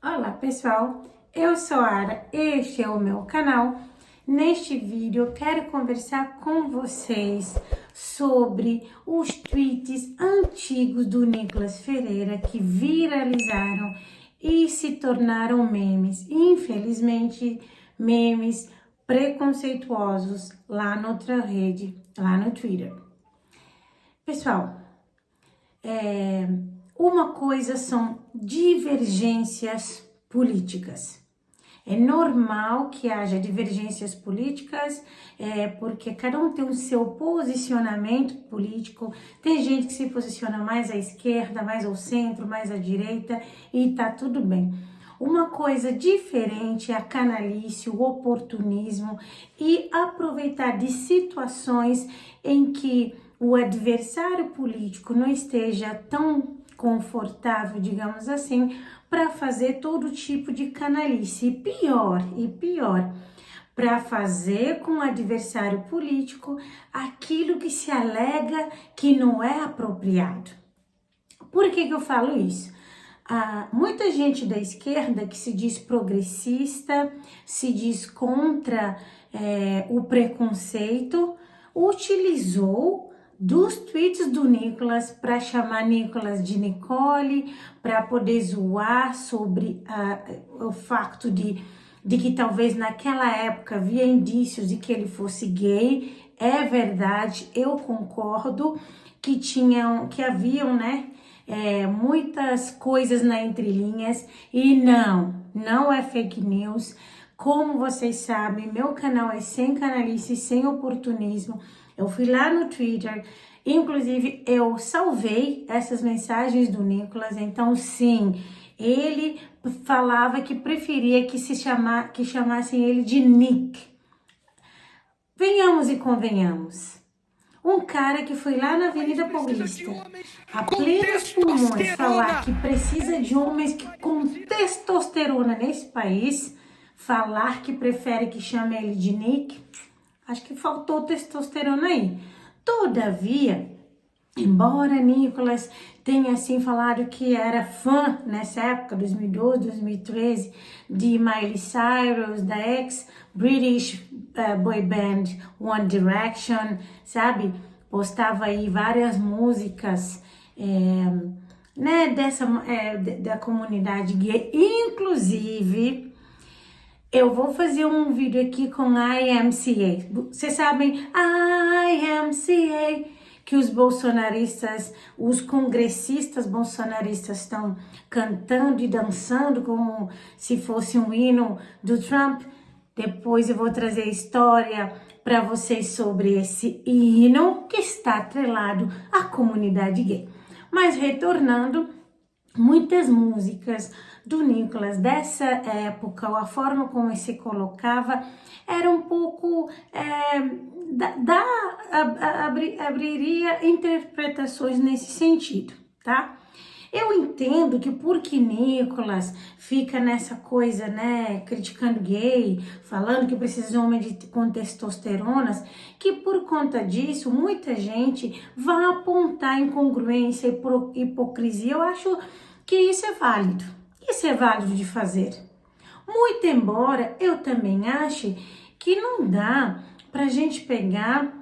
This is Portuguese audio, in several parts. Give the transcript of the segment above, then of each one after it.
Olá pessoal, eu sou a Ara, este é o meu canal. Neste vídeo eu quero conversar com vocês sobre os tweets antigos do Nicolas Ferreira que viralizaram e se tornaram memes. Infelizmente, memes preconceituosos lá na outra rede, lá no Twitter. Pessoal, uma coisa são divergências políticas. É normal que haja divergências políticas, porque cada um tem o seu posicionamento político. Tem gente que se posiciona mais à esquerda, mais ao centro, mais à direita, e tá tudo bem. Uma coisa diferente é a canalice, o oportunismo e aproveitar de situações em que o adversário político não esteja tão confortável, digamos assim, para fazer todo tipo de canalice. E pior, para fazer com o adversário político aquilo que se alega que não é apropriado. Por que eu falo isso? Muita gente da esquerda que se diz progressista, se diz contra o preconceito, utilizou dos tweets do Nicolas para chamar Nicolas de Nicole, para poder zoar sobre o facto de que talvez naquela época havia indícios de que ele fosse gay. É verdade, eu concordo que haviam, né? Muitas coisas na entrelinhas e não é fake news. Como vocês sabem, meu canal é sem canalice, sem oportunismo. Eu fui lá no Twitter, inclusive eu salvei essas mensagens do Nicolas, então sim, ele falava que preferia que chamassem ele de Nick. Venhamos e convenhamos. Um cara que foi lá na Avenida Paulista, a plenos pulmões, falar que precisa de homens com testosterona nesse país, falar que prefere que chame ele de Nick, acho que faltou testosterona aí. Todavia, embora Nicolas tenha assim falado que era fã nessa época, 2012, 2013, de Miley Cyrus, da ex-British boy band One Direction, sabe? Postava aí várias músicas, né, da comunidade gay. Inclusive, eu vou fazer um vídeo aqui com a IMCA. Vocês sabem, a IMCA, que os bolsonaristas, os congressistas bolsonaristas estão cantando e dançando como se fosse um hino do Trump. Depois eu vou trazer história para vocês sobre esse hino que está atrelado à comunidade gay. Mas retornando, muitas músicas do Nicolas dessa época, a forma como ele se colocava, era um pouco, abriria interpretações nesse sentido, tá? Eu entendo que porque Nicolas fica nessa coisa, né, criticando gay, falando que precisa de um homem com testosteronas, que por conta disso muita gente vai apontar incongruência e hipocrisia. Eu acho que isso é válido. Isso é válido de fazer. Muito embora eu também ache que não dá pra gente pegar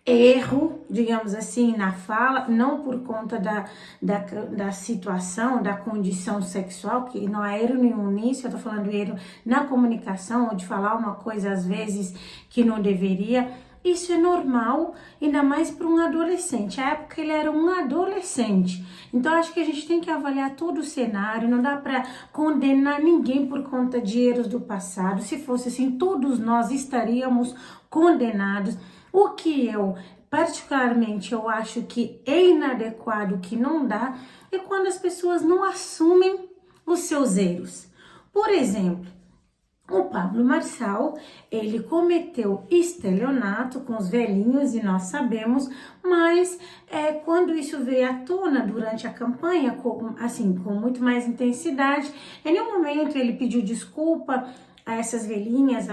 erro, digamos assim, na fala, não por conta da situação, da condição sexual, que não há erro nenhum nisso, eu tô falando erro na comunicação, ou de falar uma coisa às vezes que não deveria. Isso é normal, ainda mais para um adolescente. A época ele era um adolescente. Então acho que a gente tem que avaliar todo o cenário, não dá para condenar ninguém por conta de erros do passado. Se fosse assim, todos nós estaríamos condenados. O que particularmente, eu acho que é inadequado, que não dá, é quando as pessoas não assumem os seus erros. Por exemplo, o Pablo Marçal, ele cometeu estelionato com os velhinhos e nós sabemos, mas quando isso veio à tona durante a campanha, com muito mais intensidade, em nenhum momento ele pediu desculpa a essas velhinhas,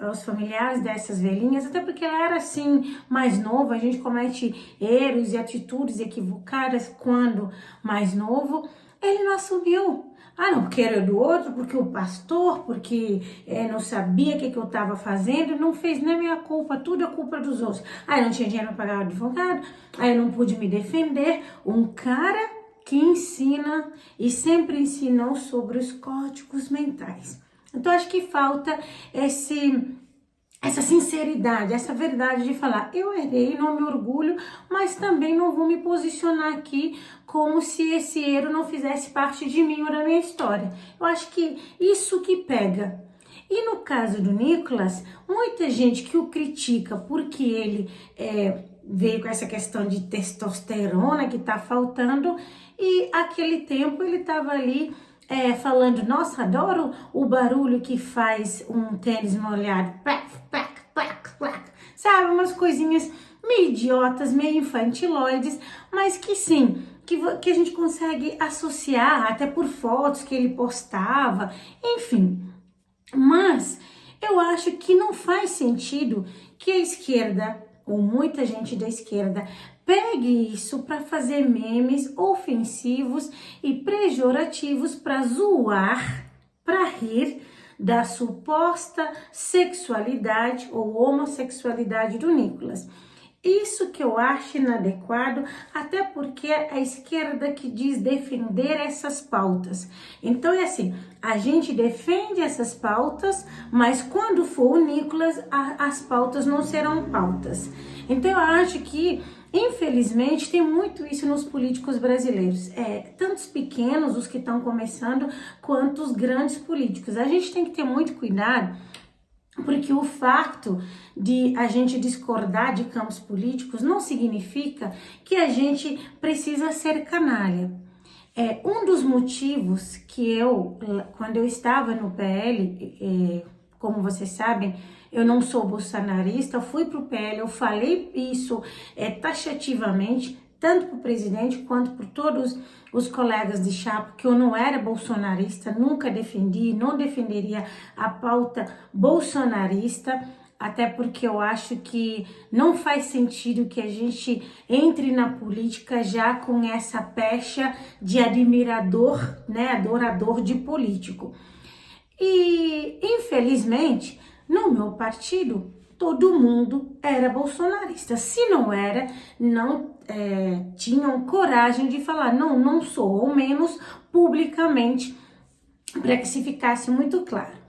aos familiares dessas velhinhas, até porque ela era assim, mais nova, a gente comete erros e atitudes equivocadas quando mais novo. Ele não assumiu. Ah, não, porque era do outro, porque o pastor, porque não sabia o que eu estava fazendo, não fez nem minha culpa, tudo é culpa dos outros. Ah, eu não tinha dinheiro para pagar o advogado, aí eu não pude me defender. Um cara que ensina e sempre ensinou sobre os códigos mentais. Então, acho que falta essa sinceridade, essa verdade de falar, eu errei, não me orgulho, mas também não vou me posicionar aqui como se esse erro não fizesse parte de mim ou da minha história. Eu acho que isso que pega. E no caso do Nicolas, muita gente que o critica porque ele veio com essa questão de testosterona que tá faltando, e aquele tempo ele tava ali falando, nossa, adoro o barulho que faz um tênis molhado, plac, plac, plac, plac, sabe, umas coisinhas meio idiotas, meio infantiloides, mas que sim, que a gente consegue associar até por fotos que ele postava, enfim. Mas eu acho que não faz sentido que a esquerda, ou muita gente da esquerda, pegue isso para fazer memes ofensivos e pejorativos para zoar, para rir da suposta sexualidade ou homossexualidade do Nicolas. Isso que eu acho inadequado, até porque é a esquerda que diz defender essas pautas. Então é assim, a gente defende essas pautas, mas quando for o Nicolas, as pautas não serão pautas. Então eu acho que, infelizmente, tem muito isso nos políticos brasileiros. Tanto os pequenos, os que estão começando, quanto os grandes políticos. A gente tem que ter muito cuidado, porque o fato de a gente discordar de campos políticos não significa que a gente precisa ser canalha. Um dos motivos que quando eu estava no PL, como vocês sabem, eu não sou bolsonarista, eu fui para o PL, eu falei isso taxativamente, tanto para o presidente quanto por todos os colegas de chapa, que eu não era bolsonarista, nunca defendi, não defenderia a pauta bolsonarista, até porque eu acho que não faz sentido que a gente entre na política já com essa pecha de admirador, né, adorador de político. E, infelizmente, no meu partido, todo mundo era bolsonarista. Se não era, não tinham coragem de falar, não, não sou, ou menos publicamente, para que se ficasse muito claro.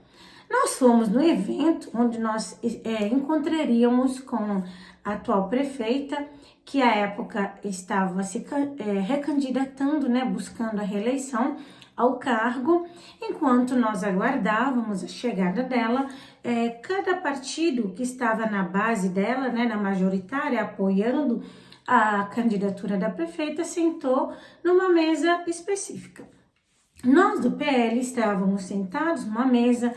Nós fomos no evento onde nós encontraríamos com a atual prefeita, que à época estava se recandidatando, né, buscando a reeleição ao cargo. Enquanto nós aguardávamos a chegada dela, cada partido que estava na base dela, né, na majoritária, apoiando a candidatura da prefeita, sentou numa mesa específica. Nós do PL estávamos sentados numa mesa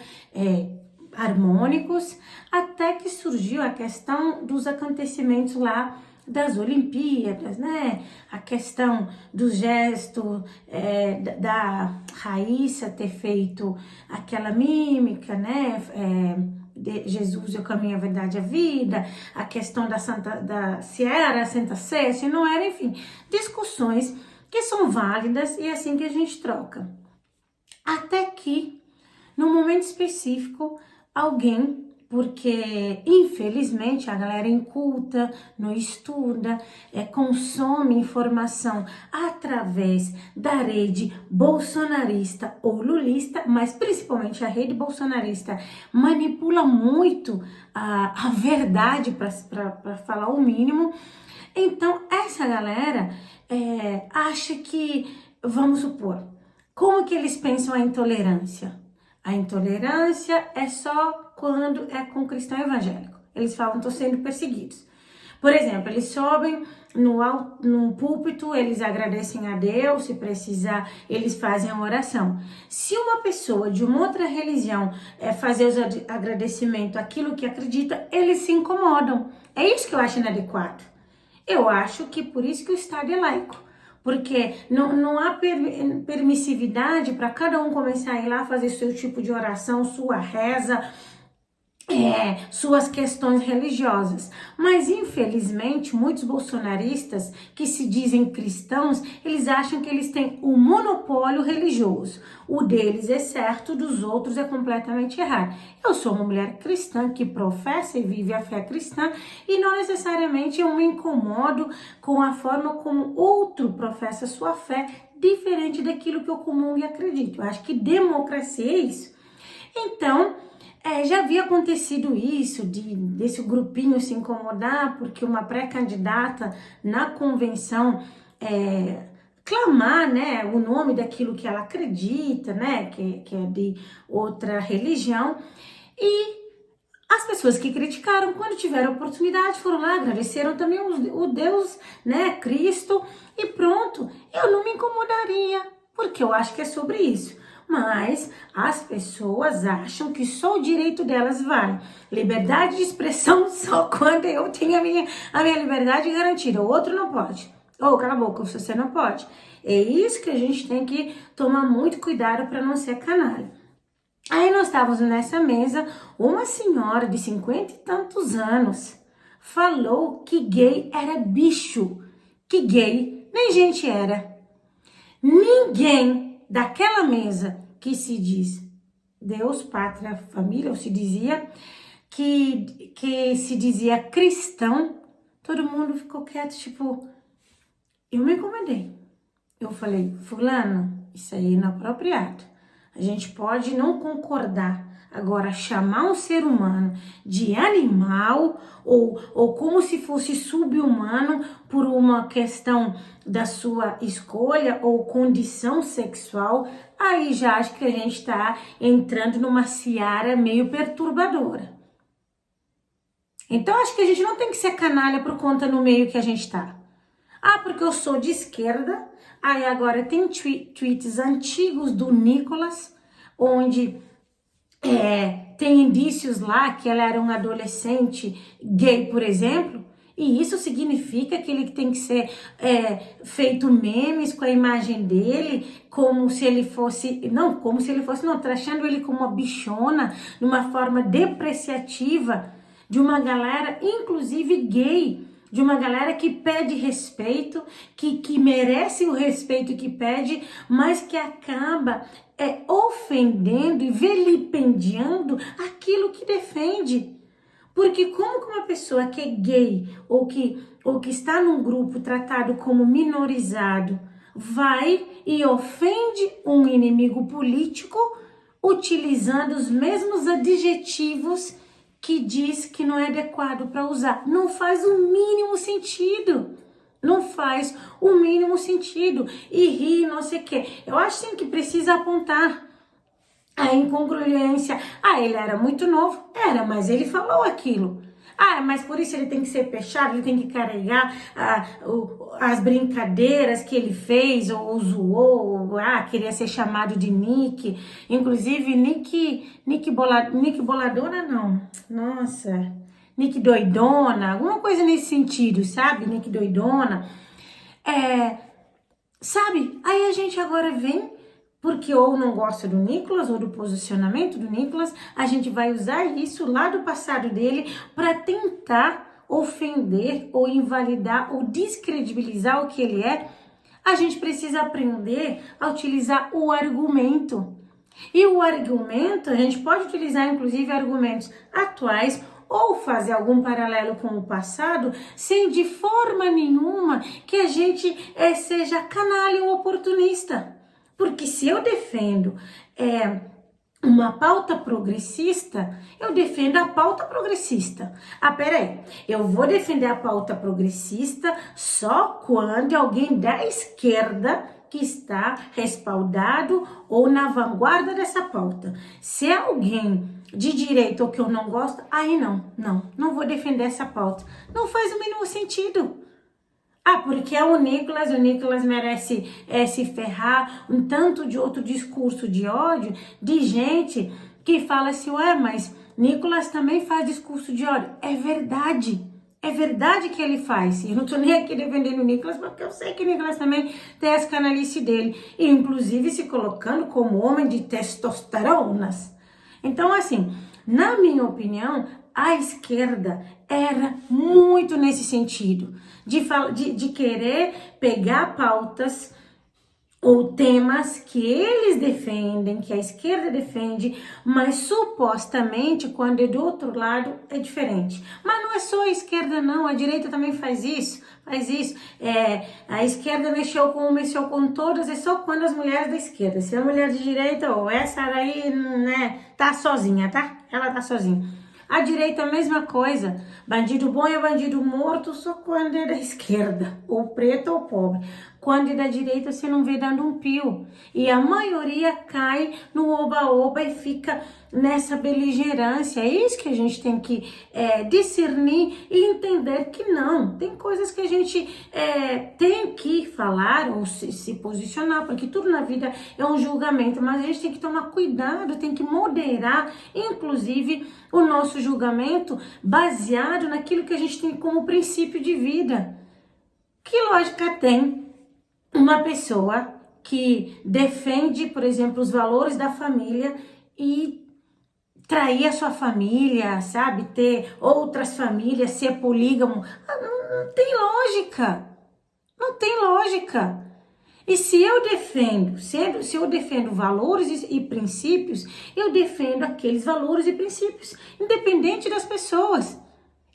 harmônicos, até que surgiu a questão dos acontecimentos lá das Olimpíadas, né? A questão do gesto da Raíssa ter feito aquela mímica, né? De Jesus, eu caminho, a verdade, a vida, a questão se era Santa Sé, se não era, enfim, discussões que são válidas e é assim que a gente troca. Até que, num momento específico, alguém, porque infelizmente a galera inculta, não estuda, consome informação através da rede bolsonarista ou lulista, mas principalmente a rede bolsonarista manipula muito a verdade, para falar o mínimo. Então, essa galera acha que, vamos supor, como que eles pensam a intolerância? A intolerância é só quando é com cristão evangélico. Eles falam, estão sendo perseguidos. Por exemplo, eles sobem no púlpito, eles agradecem a Deus, se precisar, eles fazem a oração. Se uma pessoa de uma outra religião fazer os agradecimentos àquilo que acredita, eles se incomodam. É isso que eu acho inadequado. Eu acho que por isso que o Estado é laico. Porque não há permissividade para cada um começar a ir lá fazer seu tipo de oração, sua reza, suas questões religiosas. Mas, infelizmente, muitos bolsonaristas que se dizem cristãos, eles acham que eles têm o monopólio religioso. O deles é certo, o dos outros é completamente errado. Eu sou uma mulher cristã que professa e vive a fé cristã e não necessariamente eu me incomodo com a forma como outro professa sua fé, diferente daquilo que eu comungo e acredito. Eu acho que democracia é isso. Então, já havia acontecido isso, desse grupinho se incomodar, porque uma pré-candidata na convenção clamar, né, o nome daquilo que ela acredita, né, que é de outra religião, e as pessoas que criticaram, quando tiveram oportunidade, foram lá, agradeceram também o Deus, né, Cristo, e pronto. Eu não me incomodaria, porque eu acho que é sobre isso. Mas as pessoas acham que só o direito delas vale. Liberdade de expressão só quando eu tenho a minha liberdade garantida. O outro não pode. Ou cala a boca, você não pode. É isso que a gente tem que tomar muito cuidado para não ser canalha. Aí nós estávamos nessa mesa, uma senhora de 50 e tantos anos falou que gay era bicho, que gay nem gente era. Ninguém daquela mesa que se diz Deus, pátria, família, ou se dizia, que se dizia cristão, todo mundo ficou quieto, tipo, eu me incomodei. Eu falei, fulano, isso aí é inapropriado. A gente pode não concordar. Agora, chamar um ser humano de animal ou como se fosse sub-humano por uma questão da sua escolha ou condição sexual, aí já acho que a gente está entrando numa seara meio perturbadora. Então, acho que a gente não tem que ser canalha por conta no meio que a gente está. Ah, porque eu sou de esquerda. Aí agora tem tweets antigos do Nicolas, onde tem indícios lá que ela era um adolescente gay, por exemplo, e isso significa que ele tem que ser feito memes com a imagem dele, como se ele fosse, não, trachando ele como uma bichona, numa forma depreciativa de uma galera, inclusive gay, de uma galera que pede respeito, que merece o respeito que pede, mas que acaba ofendendo e vilipendiando aquilo que defende. Porque como que uma pessoa que é gay ou que está num grupo tratado como minorizado vai e ofende um inimigo político utilizando os mesmos adjetivos que diz que não é adequado para usar? Não faz o mínimo sentido. Não faz o mínimo sentido. E rir, não sei o quê. Eu acho sim que precisa apontar a incongruência. Ah, ele era muito novo. Era, mas ele falou aquilo. Ah, mas por isso ele tem que ser fechado, ele tem que carregar as brincadeiras que ele fez, ou zoou, queria ser chamado de Nick. Inclusive, Nick Boladona, não. Nossa, Nick Doidona, alguma coisa nesse sentido, sabe? Nick Doidona. Sabe? Aí a gente agora vem, porque ou não gosta do Nicolas ou do posicionamento do Nicolas, a gente vai usar isso lá do passado dele para tentar ofender ou invalidar ou descredibilizar o que ele é. A gente precisa aprender a utilizar o argumento. E o argumento, a gente pode utilizar inclusive argumentos atuais ou fazer algum paralelo com o passado, sem de forma nenhuma que a gente seja canalha ou oportunista. Porque se eu defendo uma pauta progressista, eu defendo a pauta progressista. Ah, peraí, eu vou defender a pauta progressista só quando alguém da esquerda que está respaldado ou na vanguarda dessa pauta. Se é alguém de direita ou que eu não gosto, aí não vou defender essa pauta. Não faz o mínimo sentido. Ah, porque é o Nicolas merece se ferrar, um tanto de outro discurso de ódio, de gente que fala assim, ué, mas Nicolas também faz discurso de ódio. É verdade que ele faz. E eu não tô nem aqui defendendo o Nicolas, porque eu sei que o Nicolas também tem as canalices dele, e inclusive se colocando como homem de testosteronas. Então, assim, na minha opinião, a esquerda era muito nesse sentido, de querer pegar pautas ou temas que eles defendem, que a esquerda defende, mas supostamente quando é do outro lado é diferente. Mas não é só a esquerda não, a direita também faz isso. A esquerda mexeu com todas, é só quando as mulheres da esquerda. Se a mulher de direita, ou essa daí, né, tá sozinha, tá? Ela tá sozinha. A direita a mesma coisa. Bandido bom é bandido morto só quando é da esquerda, ou preto ou pobre. Quando é da direita você não vê dando um pio. E a maioria cai no oba-oba e fica nessa beligerância. É isso que a gente tem que discernir e entender que não. Tem coisas que a gente tem que falar ou se posicionar, porque tudo na vida é um julgamento, mas a gente tem que tomar cuidado, tem que moderar, inclusive, o nosso julgamento baseado naquilo que a gente tem como princípio de vida. Que lógica tem uma pessoa que defende, por exemplo, os valores da família e trair a sua família, sabe? Ter outras famílias, ser polígamo? Não tem lógica. Não tem lógica. E se eu defendo valores e princípios, eu defendo aqueles valores e princípios, independente das pessoas.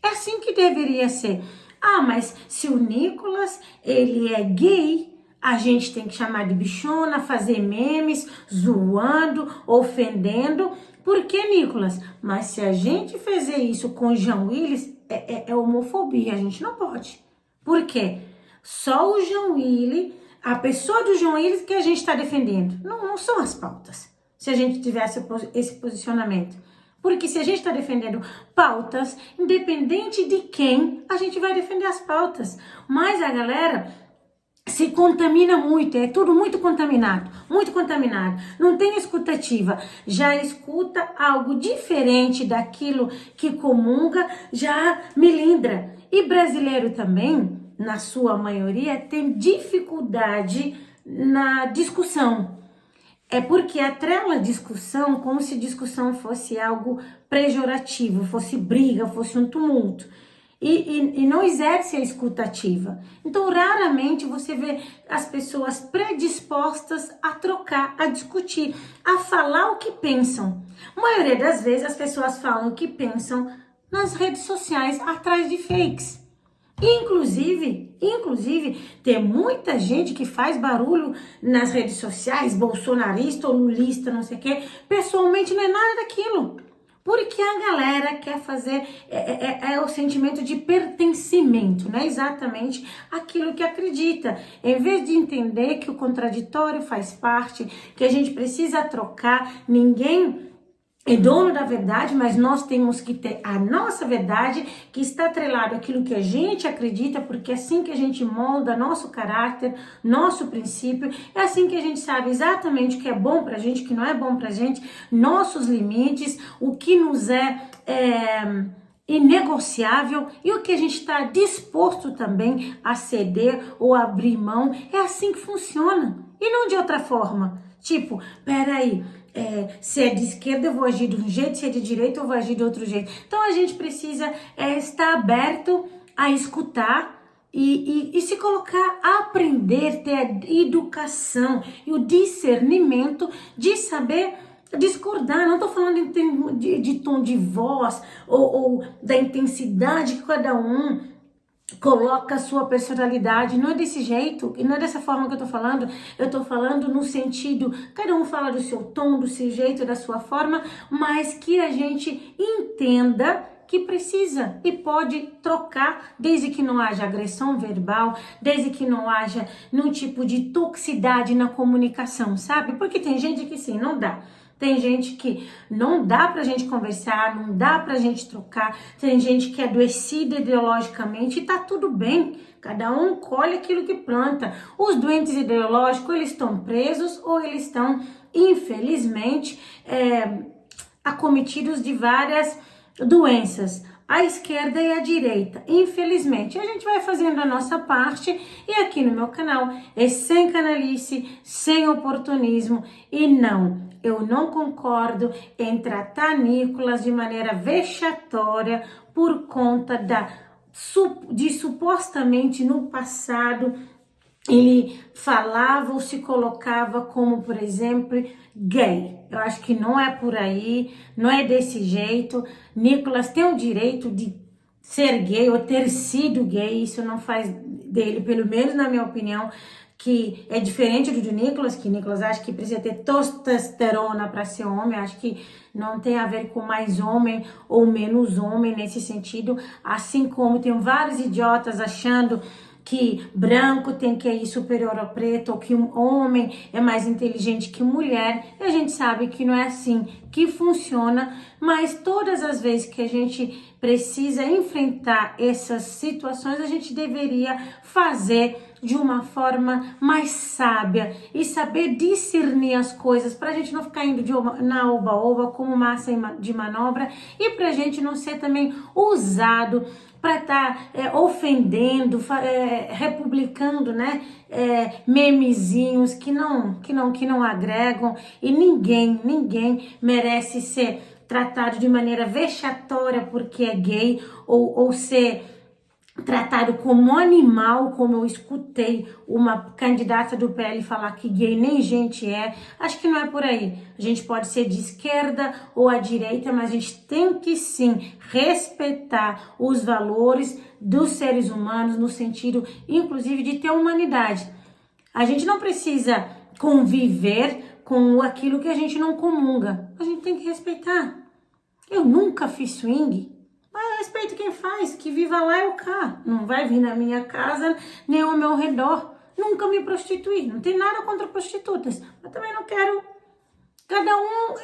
É assim que deveria ser. Ah, mas se o Nicolas, ele é gay, a gente tem que chamar de bichona, fazer memes, zoando, ofendendo. Por que, Nicolas? Mas se a gente fizer isso com o Jean Willis, é homofobia, a gente não pode. Por quê? Só o Jean Willis, a pessoa do Jean Willis que a gente está defendendo. Não são as pautas, se a gente tivesse esse posicionamento. Porque se a gente está defendendo pautas, independente de quem, a gente vai defender as pautas. Mas a galera se contamina muito, é tudo muito contaminado, não tem escutativa, já escuta algo diferente daquilo que comunga, já melindra. E brasileiro também, na sua maioria, tem dificuldade na discussão. É porque atrela a discussão como se discussão fosse algo pejorativo, fosse briga, fosse um tumulto. E não exerce a escutativa. Então, raramente você vê as pessoas predispostas a trocar, a discutir, a falar o que pensam. A maioria das vezes as pessoas falam o que pensam nas redes sociais, atrás de fakes. Inclusive, tem muita gente que faz barulho nas redes sociais, bolsonarista ou lulista, não sei o quê. Pessoalmente não é nada daquilo. Porque a galera quer fazer, o sentimento de pertencimento, não é exatamente aquilo que acredita. Em vez de entender que o contraditório faz parte, que a gente precisa trocar, ninguém é dono da verdade, mas nós temos que ter a nossa verdade, que está atrelado àquilo que a gente acredita, porque é assim que a gente molda nosso caráter, nosso princípio, é assim que a gente sabe exatamente o que é bom pra gente, o que não é bom pra gente, nossos limites, o que nos é inegociável e o que a gente está disposto também a ceder ou abrir mão. É assim que funciona e não de outra forma. Tipo, peraí, se é de esquerda eu vou agir de um jeito, se é de direita eu vou agir de outro jeito. Então a gente precisa estar aberto a escutar e se colocar a aprender, ter a educação e o discernimento de saber discordar. Não estou falando de tom de voz ou da intensidade que cada um coloca a sua personalidade, não é desse jeito, e não é dessa forma que eu tô falando no sentido, cada um fala do seu tom, do seu jeito, da sua forma, mas que a gente entenda que precisa e pode trocar, desde que não haja agressão verbal, desde que não haja nenhum tipo de toxicidade na comunicação, sabe? Porque tem gente que sim, não dá. Tem gente que não dá pra gente conversar, não dá pra gente trocar. Tem gente que é adoecida ideologicamente e tá tudo bem. Cada um colhe aquilo que planta. Os doentes ideológicos, eles estão presos ou eles estão, infelizmente, acometidos de várias doenças. a esquerda e a direita. Infelizmente, a gente vai fazendo a nossa parte e aqui no meu canal é sem canalice, sem oportunismo e não, eu não concordo em tratar Nicolas de maneira vexatória por conta de supostamente no passado ele falava ou se colocava como, por exemplo, gay. Eu acho que não é por aí, não é desse jeito. Nicolas tem o direito de ser gay ou ter sido gay, isso não faz dele, pelo menos na minha opinião, que é diferente do de Nicolas, que Nicolas acha que precisa ter testosterona para ser homem, acho que não tem a ver com mais homem ou menos homem nesse sentido, assim como tem vários idiotas achando que branco tem que ir superior ao preto, ou que um homem é mais inteligente que mulher, e a gente sabe que não é assim que funciona, mas todas as vezes que a gente precisa enfrentar essas situações, a gente deveria fazer de uma forma mais sábia e saber discernir as coisas para a gente não ficar indo na oba-oba como massa de manobra e para a gente não ser também usado para estar ofendendo, republicando, né, memezinhos que não agregam e ninguém merece ser tratado de maneira vexatória porque é gay ou ser tratado como animal, como eu escutei uma candidata do PL falar que gay nem gente é. Acho que não é por aí. A gente pode ser de esquerda ou à direita, mas a gente tem que sim respeitar os valores dos seres humanos no sentido, inclusive, de ter humanidade. A gente não precisa conviver com aquilo que a gente não comunga. A gente tem que respeitar. Eu nunca fiz swing. Mas eu respeito quem faz, que viva lá eu cá. Não vai vir na minha casa, nem ao meu redor. Nunca me prostituí. Não tem nada contra prostitutas. Mas também não quero. Cada um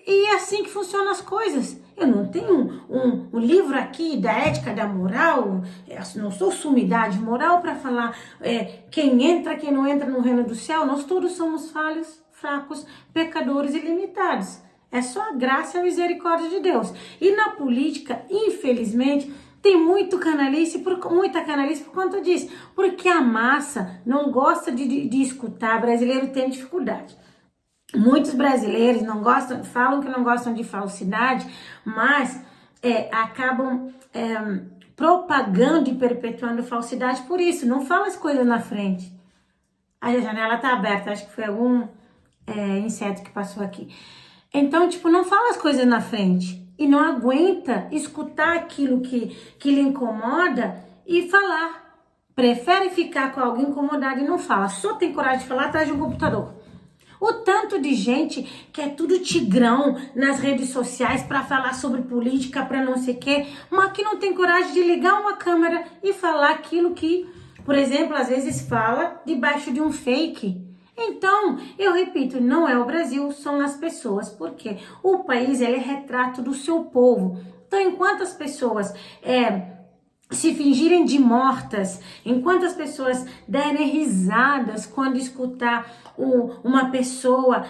e é assim que funcionam as coisas. Eu não tenho um livro aqui da ética, da moral. Não sou sumidade moral para falar quem entra, quem não entra no reino do céu. Nós todos somos falhos, fracos, pecadores e limitados. É só a graça e a misericórdia de Deus. E na política, infelizmente, tem muita canalice por conta disso. Porque a massa não gosta de escutar. Brasileiro tem dificuldade. Muitos brasileiros não gostam, falam que não gostam de falsidade, mas acabam propagando e perpetuando falsidade por isso. Não fala as coisas na frente. Aí a janela tá aberta, acho que foi algum inseto que passou aqui. Então, não fala as coisas na frente e não aguenta escutar aquilo que lhe incomoda e falar. Prefere ficar com alguém incomodado e não fala. Só tem coragem de falar atrás de um computador. O tanto de gente que é tudo tigrão nas redes sociais para falar sobre política, para não sei o quê, mas que não tem coragem de ligar uma câmera e falar aquilo que, por exemplo, às vezes fala debaixo de um fake. Então, eu repito, não é o Brasil, são as pessoas, porque o país ele é retrato do seu povo. Então, enquanto as pessoas se fingirem de mortas, enquanto as pessoas derem risadas quando escutar uma pessoa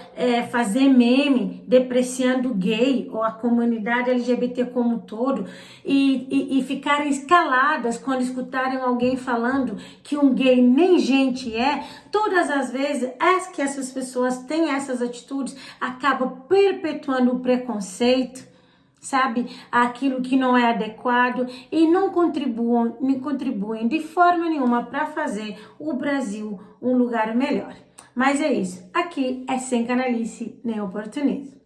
fazer meme depreciando o gay ou a comunidade LGBT como um todo e ficarem escaladas quando escutarem alguém falando que um gay nem gente todas as vezes que essas pessoas têm essas atitudes acabam perpetuando o preconceito, sabe, aquilo que não é adequado e não contribuem de forma nenhuma para fazer o Brasil um lugar melhor. Mas é isso, aqui é sem canalice nem oportunismo.